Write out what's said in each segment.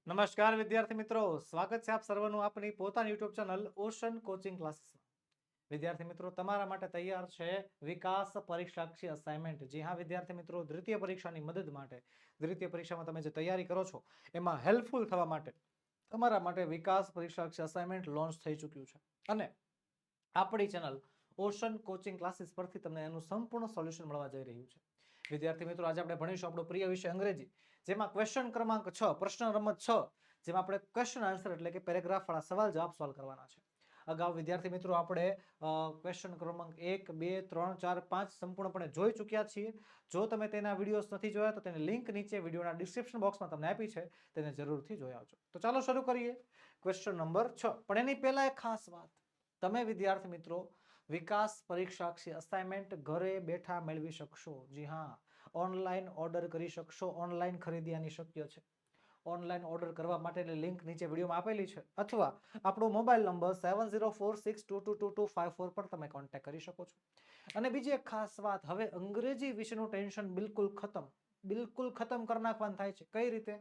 નમસ્કાર વિદ્યાર્થી મિત્રો, સ્વાગત છે આપ સર્વનું આપણી પોતાની યુટ્યુબ ચેનલ ઓશન કોચિંગ ક્લાસીસમાં. વિદ્યાર્થી મિત્રો, તમારા માટે તૈયાર છે વિકાસ પરીક્ષાક્ષી અસાઇનમેન્ટ. જી હા વિદ્યાર્થી મિત્રો, દ્વિતીય પરીક્ષાની મદદ માટે, દ્વિતીય પરીક્ષામાં તમે જે તૈયારી કરો છો એમાં હેલ્પફુલ થવા માટે તમારા માટે વિકાસ પરીક્ષાક્ષી અસાઇનમેન્ટ લોન્ચ થઈ ચૂક્યું છે. અને આપણી ચેનલ ઓશન કોચિંગ ક્લાસીસ પરથી તમને એનું સંપૂર્ણ સોલ્યુશન મળવા જઈ રહ્યું છે. વિદ્યાર્થી મિત્રો, આજે આપણે ભણીશું આપણો પ્રિય વિષય અંગ્રેજી, જેમાં ક્વેશ્ચન ક્રમાંક 6, પ્રશ્ન રમત 6, જેમાં આપણે ક્વેશ્ચન આન્સર એટલે કે પેરેગ્રાફ વાળા સવાલ જવાબ સોલ્વ કરવાના છે. અગાઉ વિદ્યાર્થી મિત્રો આપણે ક્વેશ્ચન ક્રમાંક 1, 2, 3, 4, 5 સંપૂર્ણપણે જોઈ ચૂક્યા છીએ. જો તમે તેના વિડીયોઝ નથી જોયા તો તેની લિંક નીચે વિડીયોના ડિસ્ક્રિપ્શન બોક્સમાં તમને આપી છે, તેને જરૂરથી જોઈ આવજો. તો ચાલો શરૂ કરીએ ક્વેશ્ચન નંબર 6. પણ એની પહેલા એક ખાસ વાત, તમે વિદ્યાર્થી મિત્રો વિકાસ પરીક્ષાક્ષી અસાઇનમેન્ટ ઘરે બેઠા મેળવી શકશો. જી હા, ઓનલાઈન ઓર્ડર કરી શકશો. ઓનલાઈન ખરીદી આની શક્ય છે. ઓનલાઈન ઓર્ડર કરવા માટેની લિંક નીચે વિડીયોમાં આપેલી છે, અથવા આપણો મોબાઈલ નંબર 7046222254 પર તમે કોન્ટેક્ટ કરી શકો છો. અને બીજી એક ખાસ વાત, હવે અંગ્રેજી વિશેનું ટેન્શન બિલકુલ ખતમ કરી નાખવાનું થાય છે. કઈ રીતે?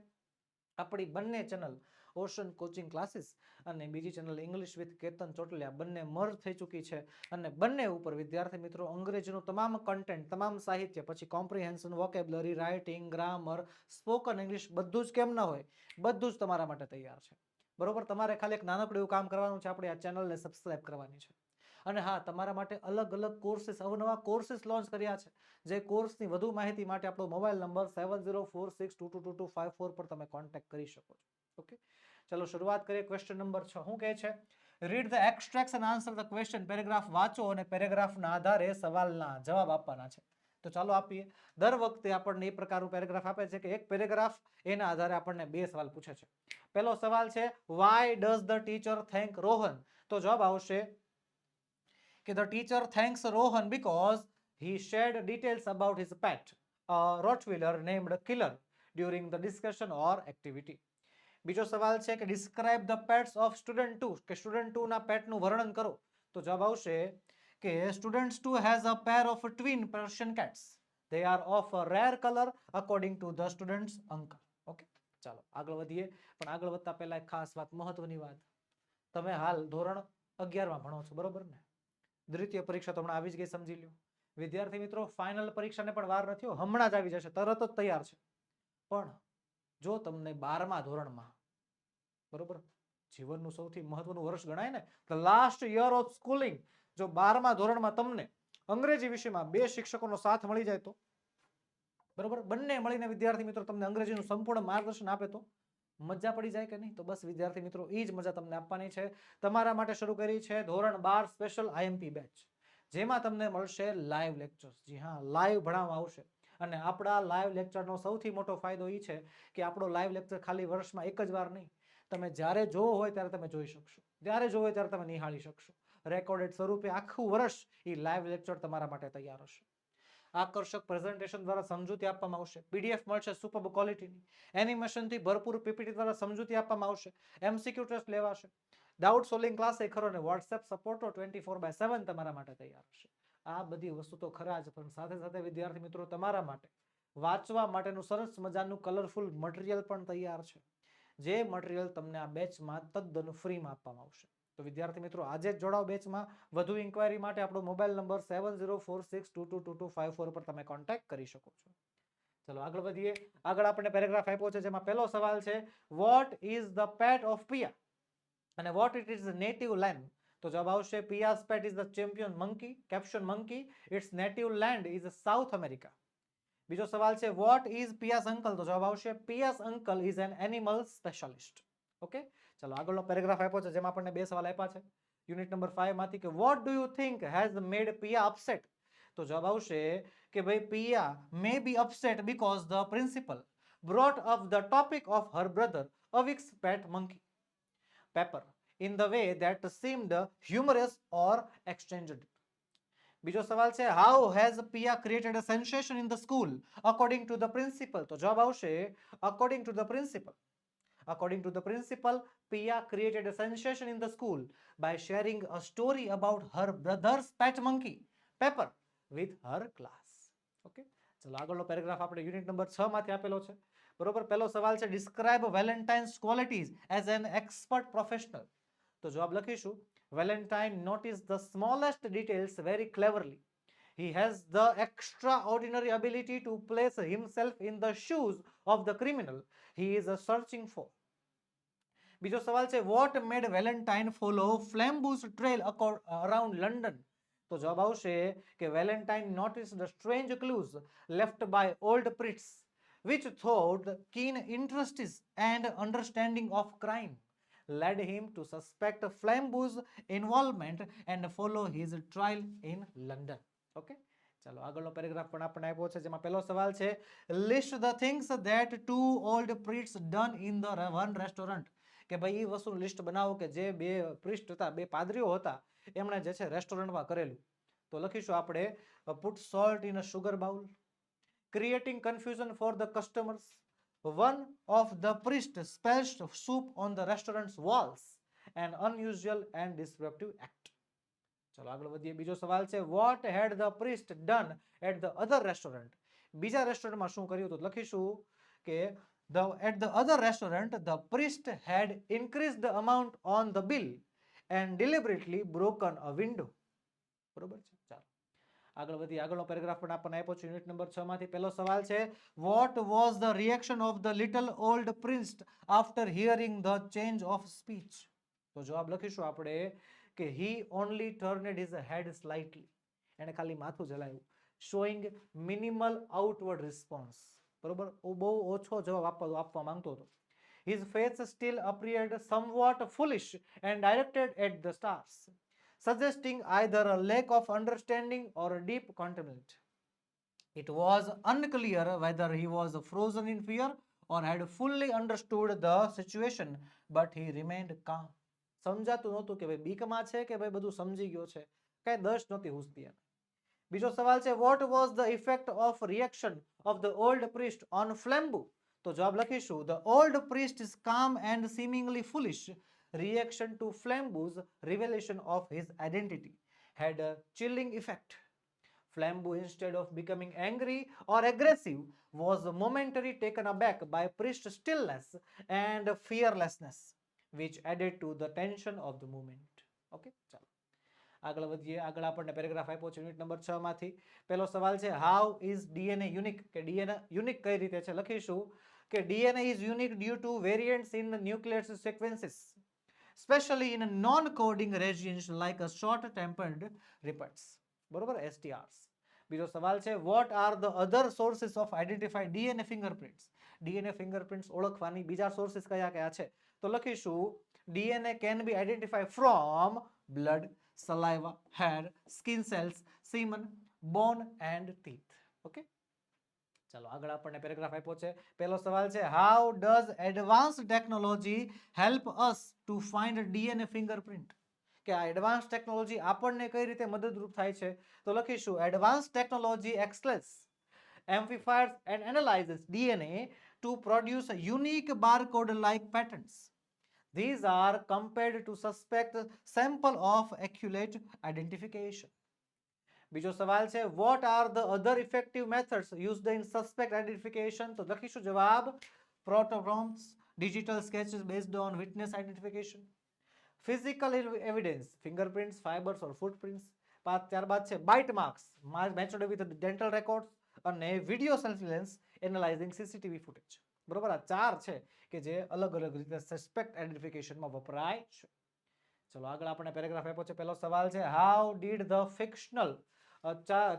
આપણી બંને ચેનલ ઓશન કોચિંગ ક્લાસીસ અને બીજી channel English with Ketan Chotaliya બંને મર્જ થઈ ચૂકી છે. અને બંને ઉપર વિદ્યાર્થી મિત્રો અંગ્રેજીનું તમામ કન્ટેન્ટ, તમામ સાહિત્ય, પછી comprehension, vocabulary, writing, grammar, spoken English બધું જ કેમ ના હોય, બધું જ તમારા માટે તૈયાર છે. બરોબર? તમારે ખાલી એક નાનકડું એવું કામ કરવાનું છે, આપણે આ ચેનલને સબસ્ક્રાઇબ કરવાની છે. અને હા, તમારા માટે અલગ અલગ કોર્સીસ, અવનવા કોર્સીસ લોન્ચ કર્યા છે. જે કોર્સની વધુ માહિતી માટે આપણો મોબાઈલ નંબર 7046222254 પર તમે કોન્ટેક્ટ કરી શકો છો. ઓકે, ચલો શરૂઆત કરીએ. ક્વેશ્ચન નંબર 6 શું કહે છે? Read the extracts and answer the question. Paragraph વાંચો અને પેરેગ્રાફના આધારે સવાલના જવાબ આપવાના છે. તો ચાલો આપીએ. દર વખતે આપણને એ પ્રકારનું પેરેગ્રાફ આપે છે કે એક પેરેગ્રાફ, એના આધારે આપણને બે સવાલ પૂછે છે. પહેલો સવાલ છે, why does the teacher thank Rohan? તો જવાબ આવશે કે the teacher thanks Rohan because he shared details about his pet, a Rottweiler named Killer, during the discussion or activity. બીજો સવાલ છે કે describe the pets of student 2, કે સ્ટુડન્ટ 2 ના પેટનું વર્ણન કરો. તો જવાબ આવશે કે student 2 has a pair of twin Persian cats. They are of a rare color according to the student's uncle. Okay, ચાલો આગળ વધીએ. પણ આગળ વધતા પહેલા એક ખાસ વાત, મહત્વની વાત, તમે હાલ ધોરણ 11 માં ભણો છો, બરોબર ને? દ્વિતીય પરીક્ષા તો હમણાં આવી જ ગઈ, સમજી લો. વિદ્યાર્થી મિત્રો, ફાઇનલ પરીક્ષાને પણ વાર નથી, હમણાં જ આવી જશે, તરત જ તૈયાર છે. પણ જો તમને 12મા ધોરણમાં, બરોબર, જીવનનું સૌથી મહત્વનું વર્ષ ગણાય ને, the last year of schooling, જો 12મા ધોરણમાં તમને અંગ્રેજી વિષયમાં બે શિક્ષકોનો સાથ મળી જાય તો, બરોબર, બંને મળીને વિદ્યાર્થી મિત્રો તમને અંગ્રેજીનું સંપૂર્ણ માર્ગદર્શન આપે તો મજા પડી જાય કે નહીં? તો બસ વિદ્યાર્થી મિત્રો, એ જ મજા તમને આપવાની છે. તમારા માટે શરૂ કરી છે ધોરણ 12 સ્પેશિયલ આઈએમપી બેચ, જેમાં તમને મળશે લાઈવ લેક્ચર્સ. જી હા, લાઈવ ભણાવવા આવશે. અને આપણા લાઈવ લેક્ચરનો સૌથી મોટો ફાયદો એ છે કે આપણો લાઈવ લેક્ચર ખાલી વર્ષમાં એક જ વાર નહીં, તમે જ્યારે જોવો હોય ત્યારે તમે જોઈ શકશો, જ્યારે જોવો હોય ત્યારે તમે નિહાળી શકશો. રેકોર્ડેડ સ્વરૂપે આખું વર્ષ એ લાઈવ લેક્ચર તમારા માટે તૈયાર હશે. આકર્ષક પ્રેઝન્ટેશન દ્વારા સમજૂતી આપવામાં આવશે. પીડીએફ મળશે સુપર ક્વોલિટીની. એનિમેશનથી ભરપૂર પીપીટી દ્વારા સમજૂતી આપવામાં આવશે. એમસીક્યુ ટેસ્ટ લેવાશે. ડાઉટ સોલ્વિંગ ક્લાસ એ ખરો, ને વોટ્સએપ સપોર્ટ 24/7 તમારા માટે તૈયાર હશે. આ બધી વસ્તુ તો ખરા જ, પણ સાથે સાથે વિદ્યાર્થી મિત્રો તમારા માટે વાંચવા માટેનું સરસ મજાનું કલરફુલ મટીરિયલ પણ તૈયાર છે. જે મટીરિયલ તમને આ બેચમાં તદ્દન ફ્રીમાં આપવામાં આવશે. તો વિદ્યાર્થી મિત્રો, આજે જ જોડાઓ બેચમાં. વધુ ઇન્ક્વાયરી માટે આપણો મોબાઈલ નંબર 7046222254 પર તમે કોન્ટેક્ટ કરી શકો છો. ચલો આગળ વધીએ. આગળ આપણે પેરેગ્રાફ આપ્યો છે, જેમાં પહેલો સવાલ છે, what is the pet of Pia અને what it is native land? તો જવાબ આવશે Pia's pet is the champion monkey, capuchin monkey, its native land is South America. બીજો સવાલ છે, વોટ ઇઝ પિયાસ અંકલ? તો જવાબ આવશે Pia's uncle is an animal specialist. Okay, ચલો આગળનો પેરેગ્રાફ આપ્યો છે, જેમાં આપણને બે સવાલ આપ્યા છે યુનિટ નંબર 5 માંથી, કે what do you think has made Pia upset? તો જવાબ આવશે કે ભાઈ Pia may be upset because the principal brought up the topic of her brother Avik's pet monkey Pepper in the way that seemed humorous or exchanged. બીજો સવાલ છે, how has Pia created a sensation in the school according to the principal? તો જવાબ આવશે according to the principal. According to the principal, Pia created a sensation in the school by sharing a story about her brother's pet monkey, Pepper, with her class. Okay, ચલો આગળનો paragraph આપણે unit number 6 માંથી આપેલો છે. બરોબર. પહેલો સવાલ છે describe Valentine's qualities as an expert professional. તો જવાબ લખીશું Valentine notice the smallest details very ક્લેવરલી. He has the extraordinary ability to place himself in the shoes of the criminal he is searching for. બીજો સવાલ છે what made Valentine follow Flambeau's trail around London? તો જવાબ આવશે કે Valentine noticed the strange clues left by old priests which thought keen interests and understanding of crime led him to suspect Flambeau's involvement and follow his trial in London. Okay, ચાલો આગળનો paragraph પણ આપણે આપ્યો છે જેમાં પહેલો સવાલ છે list the things that two old priests done in the one restaurant. કે ભાઈ એ વસ્તુનું લિસ્ટ બનાવો કે જે બે પ્રિસ્ટ હતા, બે પાદરીઓ હતા, એમણે જે છે રેસ્ટોરન્ટમાં કરેલું. તો લખીશું આપણે put salt in a sugar bowl, creating confusion for the customers, one of the priests splashed soup on the restaurant's walls, an unusual and disruptive act. ચલો આગળ વધીએ. બીજો સવાલ છે what had the priest done at the other restaurant? બીજા રેસ્ટોરન્ટમાં શું કર્યું? તો લખીશું કે at the other restaurant the priest had increased the amount on the bill and deliberately broken a window. બરોબર છે. ચાલો આગળ વધીએ. આગળનો પેરેગ્રાફ પણ આપણને આપ્યો છે યુનિટ નંબર 6 માંથી. પહેલો સવાલ છે what was the reaction of the little old priest after hearing the change of speech? તો જવાબ લખીશું આપણે કે he only turned his head slightly. એને ખાલી માથું જલાયું, showing minimal outward response. બરોબર, બહુ ઓછો જવાબ આપવા માંગતો હતો. His face still appeared somewhat foolish and directed at the stars, suggesting either a lack of understanding or a deep contempt. It was unclear whether he was frozen in fear or had fully understood the situation, but he remained calm. સમજાતું નહોતું કે ભાઈ બીકમાં છે કે ભાઈ બધું સમજી ગયો છે, કઈ દશ નહોતી હુસતી એને. બીજો સવાલ છે what was the effect of reaction of the old priest on Flambeau? તો જવાબ લખીશું the old priest's calm and seemingly foolish reaction to Flambeau's revelation of his identity had a chilling effect. Flambeau, instead of becoming angry or aggressive, was momentarily taken aback by priest's stillness and fearlessness, which added to the tension of the moment. Okay, ચાલો આગળ વધીએ. આગળ આપણને paragraph આપ્યો છે unit number 6 માંથી. પહેલો સવાલ છે how is DNA unique? કે DNA યુનિક કઈ રીતે છે? લખીશું કે DNA is unique due to variants in the nucleic sequences, especially in non-coding regions like a short-tempered repeats. બરોબર, STRs. બીજો સવાલ છે what are the other sources of identify DNA fingerprints? DNA fingerprints ઓળખવાની બીજા સોર્સિસ કયા કયા છે? તો લખીશું DNA can be identified from blood, saliva, hair, skin cells, semen, bone and teeth. Okay, ચાલો આગળ આપણને પેરેગ્રાફ આપ્યો છે. પહેલો સવાલ છે how does advanced technology help us to find DNA fingerprint? કે આ એડવાન્સ ટેકનોલોજી આપણને કઈ રીતે મદદરૂપ થાય છે? તો લખીશું advance technology extracts, amplifies and analyzes DNA to produce a unique barcode like patterns. These are compared to suspect sample of accurate identification. બીજો સવાલ છે what are the other effective methods used in suspect identification? તો લખીશું જવાબ protoprompts, digital sketches based on witness identification, physical evidence, fingerprints, fibers or footprints. ત્યારબાદ છે bite marks matched with dental records અને video surveillance analyzing CCTV footage. બરોબર, આ ચાર છે કે જે અલગ અલગ રીતે સસ્પેક્ટ આઇડેન્ટિફિકેશનમાં વપરાય છે. ચલો આગળ આપણે પેરેગ્રાફ આપ્યો છે. પહેલો સવાલ છે how did the fictional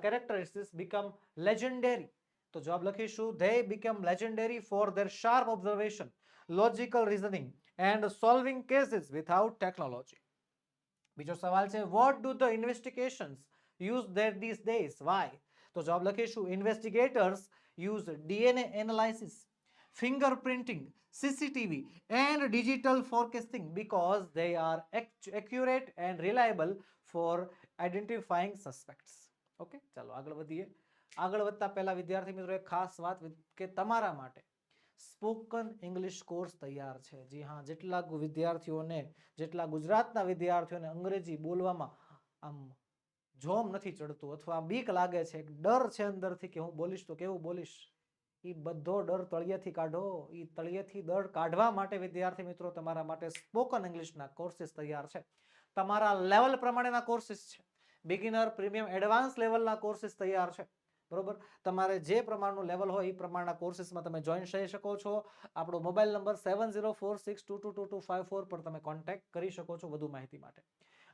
characteristics become legendary? તો જવાબ લખીશું they became legendary for their sharp observation, logical reasoning and solving cases without technology. બીજો સવાલ છે what do the investigations use there these days? Why? તો જવાબ લખીશું investigators use DNA analysis, fingerprinting, CCTV and digital forecasting because they are accurate and reliable for identifying suspects. Okay, ચાલો આગળ વધીએ. આગળ વધતા પહેલા વિદ્યાર્થી મિત્રો એક ખાસ વાત કે તમારા માટે સ્પોકન ઇંગ્લિશ કોર્સ તૈયાર છે. જી હા, જેટલા વિદ્યાર્થીઓને, જેટલા ગુજરાતના વિદ્યાર્થીઓને અંગ્રેજી બોલવામાં આમ જોમ નથી ચડતું અથવા બીક લાગે છે, ડર છે અંદરથી કે હું બોલીશ તો કેવું બોલીશ, એ બધો ડર તળિયેથી કાઢો. એ તળિયેથી ડર કાઢવા માટે વિદ્યાર્થી મિત્રો તમારા માટે સ્પોકન ઇંગ્લિશના કોર્સિસ તૈયાર છે. તમારા લેવલ પ્રમાણેના કોર્સિસ છે. બિગિનર, પ્રીમિયમ, એડવાન્સ લેવલના કોર્સિસ તૈયાર છે. બરોબર, તમારે જે પ્રમાણનું લેવલ હોય એ પ્રમાણના કોર્સિસમાં તમે જોઈન થઈ શકો છો. આપણો મોબાઈલ નંબર 7046222254 પર તમે કોન્ટેક્ટ કરી શકો છો વધુ માહિતી માટે.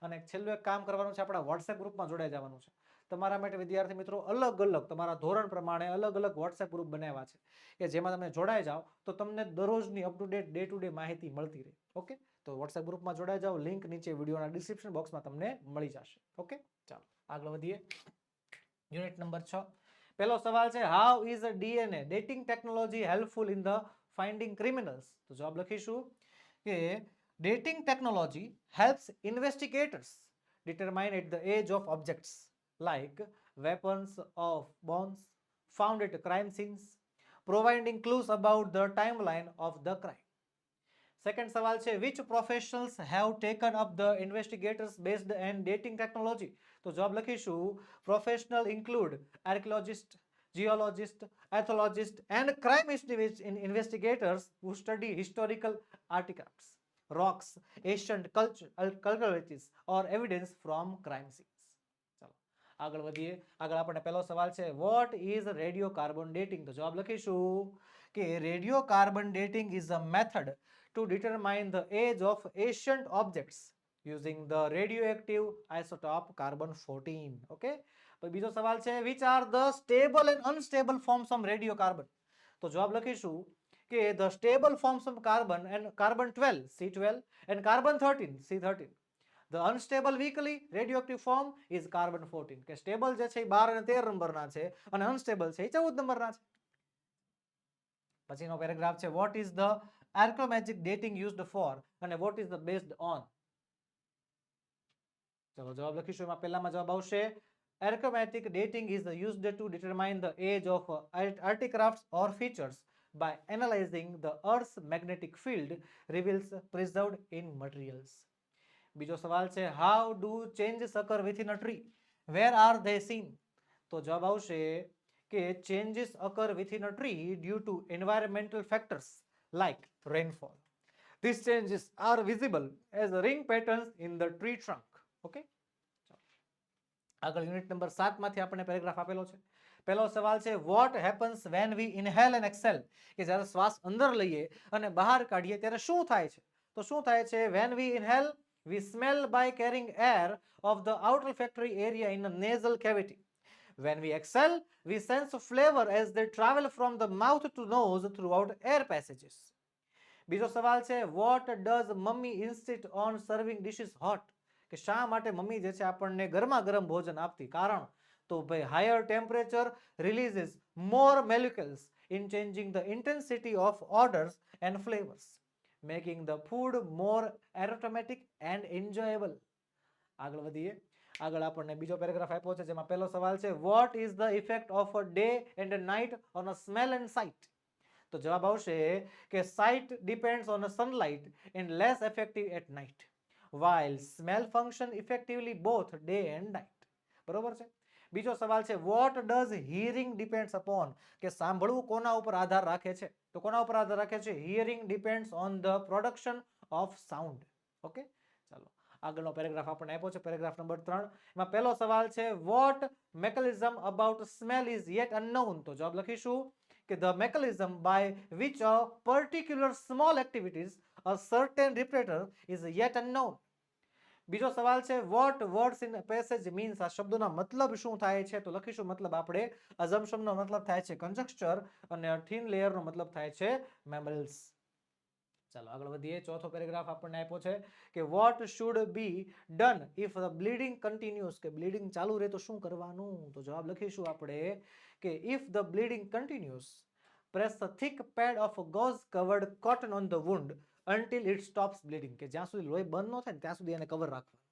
અને છેલ્લું એક કામ કરવાનું છે, આપણા વોટ્સએપ ગ્રુપમાં જોડાઈ જવાનું છે. તમારા માટે વિદ્યાર્થી મિત્રો અલગ અલગ તમારા ધોરણ પ્રમાણે અલગ અલગ વોટ્સએપ ગ્રુપ બનાવ્યા છે કે જેમાં તમે જોડાઈ જાઓ તો તમને દરરોજની up to date day to day માહિતી મળતી રહે. ઓકે, તો વોટ્સએપ ગ્રુપમાં જોડાઈ જાઓ. લિંક નીચે વિડીયોના ડિસ્ક્રિપ્શન બોક્સમાં તમને મળી જશે. ઓકે, ચાલો આગળ વધીએ. Unit number 6. પહેલો સવાલ છે, how is DNA dating technology helpful in the finding criminals? તો જવાબ લખીશું કે dating technology helps investigators determine at the age of objects like weapons of bones found at crime scenes, providing clues about the timeline of the crime. Second સવાલ છે, which professionals have taken up the investigators based on dating technology? તો જવાબ લખીશું professional include archaeologist, geologist, ethologist and crime investigators who study historical artifacts, rocks, ancient cultures or evidence from crime scenes. ચાલો આગળ વધીએ. આગળ આપણે પહેલો સવાલ છે, what is radiocarbon dating? તો જવાબ લખીશું કે radiocarbon dating is a method to determine the age of ancient objects using the radioactive isotope carbon-14. Okay, તો બીજો સવાલ છે, which are the stable and unstable forms of radiocarbon? તો જવાબ લખીશું કે the stable forms of carbon and carbon-12 C12 and carbon-13 C13. The unstable weakly radioactive form is carbon-14. કે stable જે છે એ 12 અને 13 નંબરના છે અને અનસ્ટેબલ છે એ 14 નંબરના છે. પછીનો પેરેગ્રાફ છે, what is the archaeometric dating used for અને what is the based on? ચલો જવાબ લખીશું. એમાં પહેલામાં જવાબ આવશે archaeometric dating is used to determine the age of artifacts or features by analyzing the earth's magnetic field reveals preserved in materials. બીજો સવાલ છે, how do changes occur within a tree? Where are they seen? તો જવાબ આવશે કે changes occur within a tree due to environmental factors like rainfall. These changes are visible as ring patterns in the tree trunk. Okay, આગળ unit number 7 માંથી આપણે paragraph આપેલો છે. પહેલો સવાલ છે, what happens when we inhale and exhale? કે જ્યારે શ્વાસ અંદર લઈએ અને બહાર કાઢીએ ત્યારે શું થાય છે? તો શું થાય છે? when we inhale we smell by carrying air of the olfactory area in a nasal cavity. When we exhale we sense flavor as they travel from the mouth to nose throughout air passages. બીજો સવાલ છે, what does mummy insist on serving dishes hot? કે શા માટે mummy જે છે આપણને ગરમા ગરમ ભોજન આપતી? કારણ તો ભાઈ higher temperature releases more molecules in changing the intensity of odors and flavors, making the food more aromatic and enjoyable. આગળ વધીએ. આગળ આપણને બીજો પેરેગ્રાફ આપ્યો છે જેમાં પહેલો સવાલ છે, what is the effect of a day and a night on a smell and sight? તો જવાબ આવશે કે sight depends on a sunlight and less effective at night, while smell function effectively both day and night. બરોબર છે. બીજો સવાલ છે, what does hearing depends upon? કે સાંભળવું કોના ઉપર આધાર રાખે છે? તો કોના ઉપર આધાર રાખે છે? hearing depends on the production of sound. Okay, ચાલો આગળનો પેરેગ્રાફ આપણને આપ્યો છે, પેરેગ્રાફ નંબર 3. એમાં પહેલો સવાલ છે, what mechanism about smell is yet unknown? તો જવાબ લખીશું કે the mechanism by which a particular small activities a certain repertoire is yet unknown. બીજો સવાલ છે, what words in a passage means? આ શબ્દોના મતલબ શું થાય છે? તો લખીશું મતલબ આપણે assumption નો મતલબ થાય છે conjecture અને thin layer નો મતલબ થાય છે mammals. ચાલો આગળ વધીએ. ચોથો પેરેગ્રાફ આપણને આપ્યો છે કે what should be done if the bleeding continues? કે બ્લીડિંગ ચાલુ રહે તો શું કરવાનું? તો જવાબ લખીશું આપણે કે if the bleeding continues press a thick pad of gauze covered cotton on the wound until it stops bleeding. કે જ્યાં સુધી લોહી બંધ ન થાય ને ત્યાં સુધી એને કવર રાખવાનું.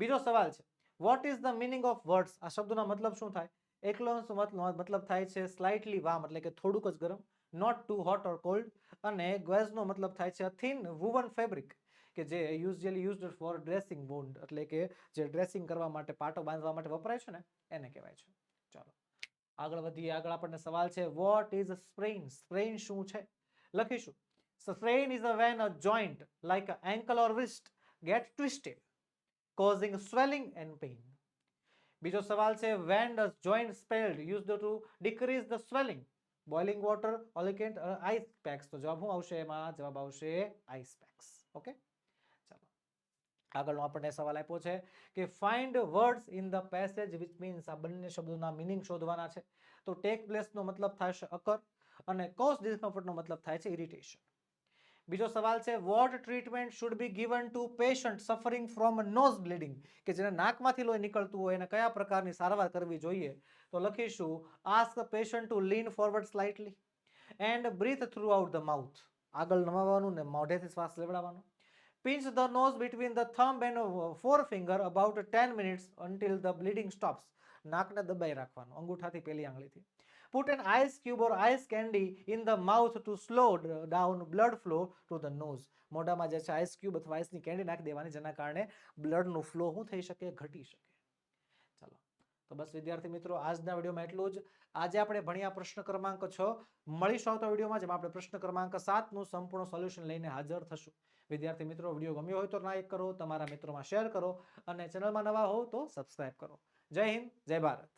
બીજો સવાલ છે, what is the meaning of words? આ શબ્દનો મતલબ શું થાય? એકલો મતલબ થાય છે slightly warm એટલે કે થોડુંક જ ગરમ, not too hot or cold, અને gauze નો મતલબ થાય છે thin woven fabric કે જે usually used for dressing wound એટલે કે જે ડ્રેસિંગ કરવા માટે પાટો બાંધવા માટે વપરાય છે ને એને કહેવાય છે. ચાલો આગળ વધીએ. આગળ આપણને સવાલ છે વોટ ઇઝ સ્પ્રેઇન? સ્પ્રેઇન શું છે? લખીશું સ્પ્રેઇન is when a joint like an ankle or wrist get twisted causing swelling and pain. બીજો સવાલ છે when does joint spelled used to decrease the swelling? boiling water, olicant, ice packs. તો જવાબ શું આવશે એમાં? જવાબ આવશે ice packs. ઓકે, ચાલો આગળનો આપણને સવાલ આપ્યો છે કે find words in the passage which means આ બંને શબ્દોના મીનિંગ શોધવાના છે. તો take place નો મતલબ થાય છે occur અને cause discomfort નો મતલબ થાય છે irritation. બીજો સવાલ છે what treatment should be given to patient suffering from nose bleeding? કે જેને નાકમાંથી લોહી નીકળતું હોય એને કયા પ્રકારની સારવાર કરવી જોઈએ? તો લખીશું ask the patient to lean forward slightly and breathe throughout the mouth. આગળ નમાવાનું ને મોઢેથી શ્વાસ લેવડાવવાનો. pinch the nose between the thumb and forefinger about 10 minutes until the bleeding stops. નાકને દબાઈ રાખવાનું અંગૂઠાથી પેલી આંગળીથી. put an ice cube or ice candy in the mouth to slow down blood flow to the nose. મોઢામાં જે છે ice cube અથવા આઈસની candy નાખી દેવાની જેના કારણે બ્લડનું ફ્લો શું થઈ શકે? ઘટી શકે. ચાલો તો બસ વિદ્યાર્થી મિત્રો આજના વિડીયોમાં એટલું જ. આજે આપણે ભણ્યા પ્રશ્ન ક્રમાંક 6. મળીશું આવતા વિડીયોમાં જેમાં આપણે પ્રશ્ન ક્રમાંક 7 નું સંપૂર્ણ સોલ્યુશન લઈને હાજર થશું. વિદ્યાર્થી મિત્રો વિડીયો ગમ્યો હોય તો લાઈક કરો, તમારા મિત્રોમાં શેર કરો અને ચેનલમાં નવા હો તો સબસ્ક્રાઇબ કરો. જય હિન્દ, જય ભારત.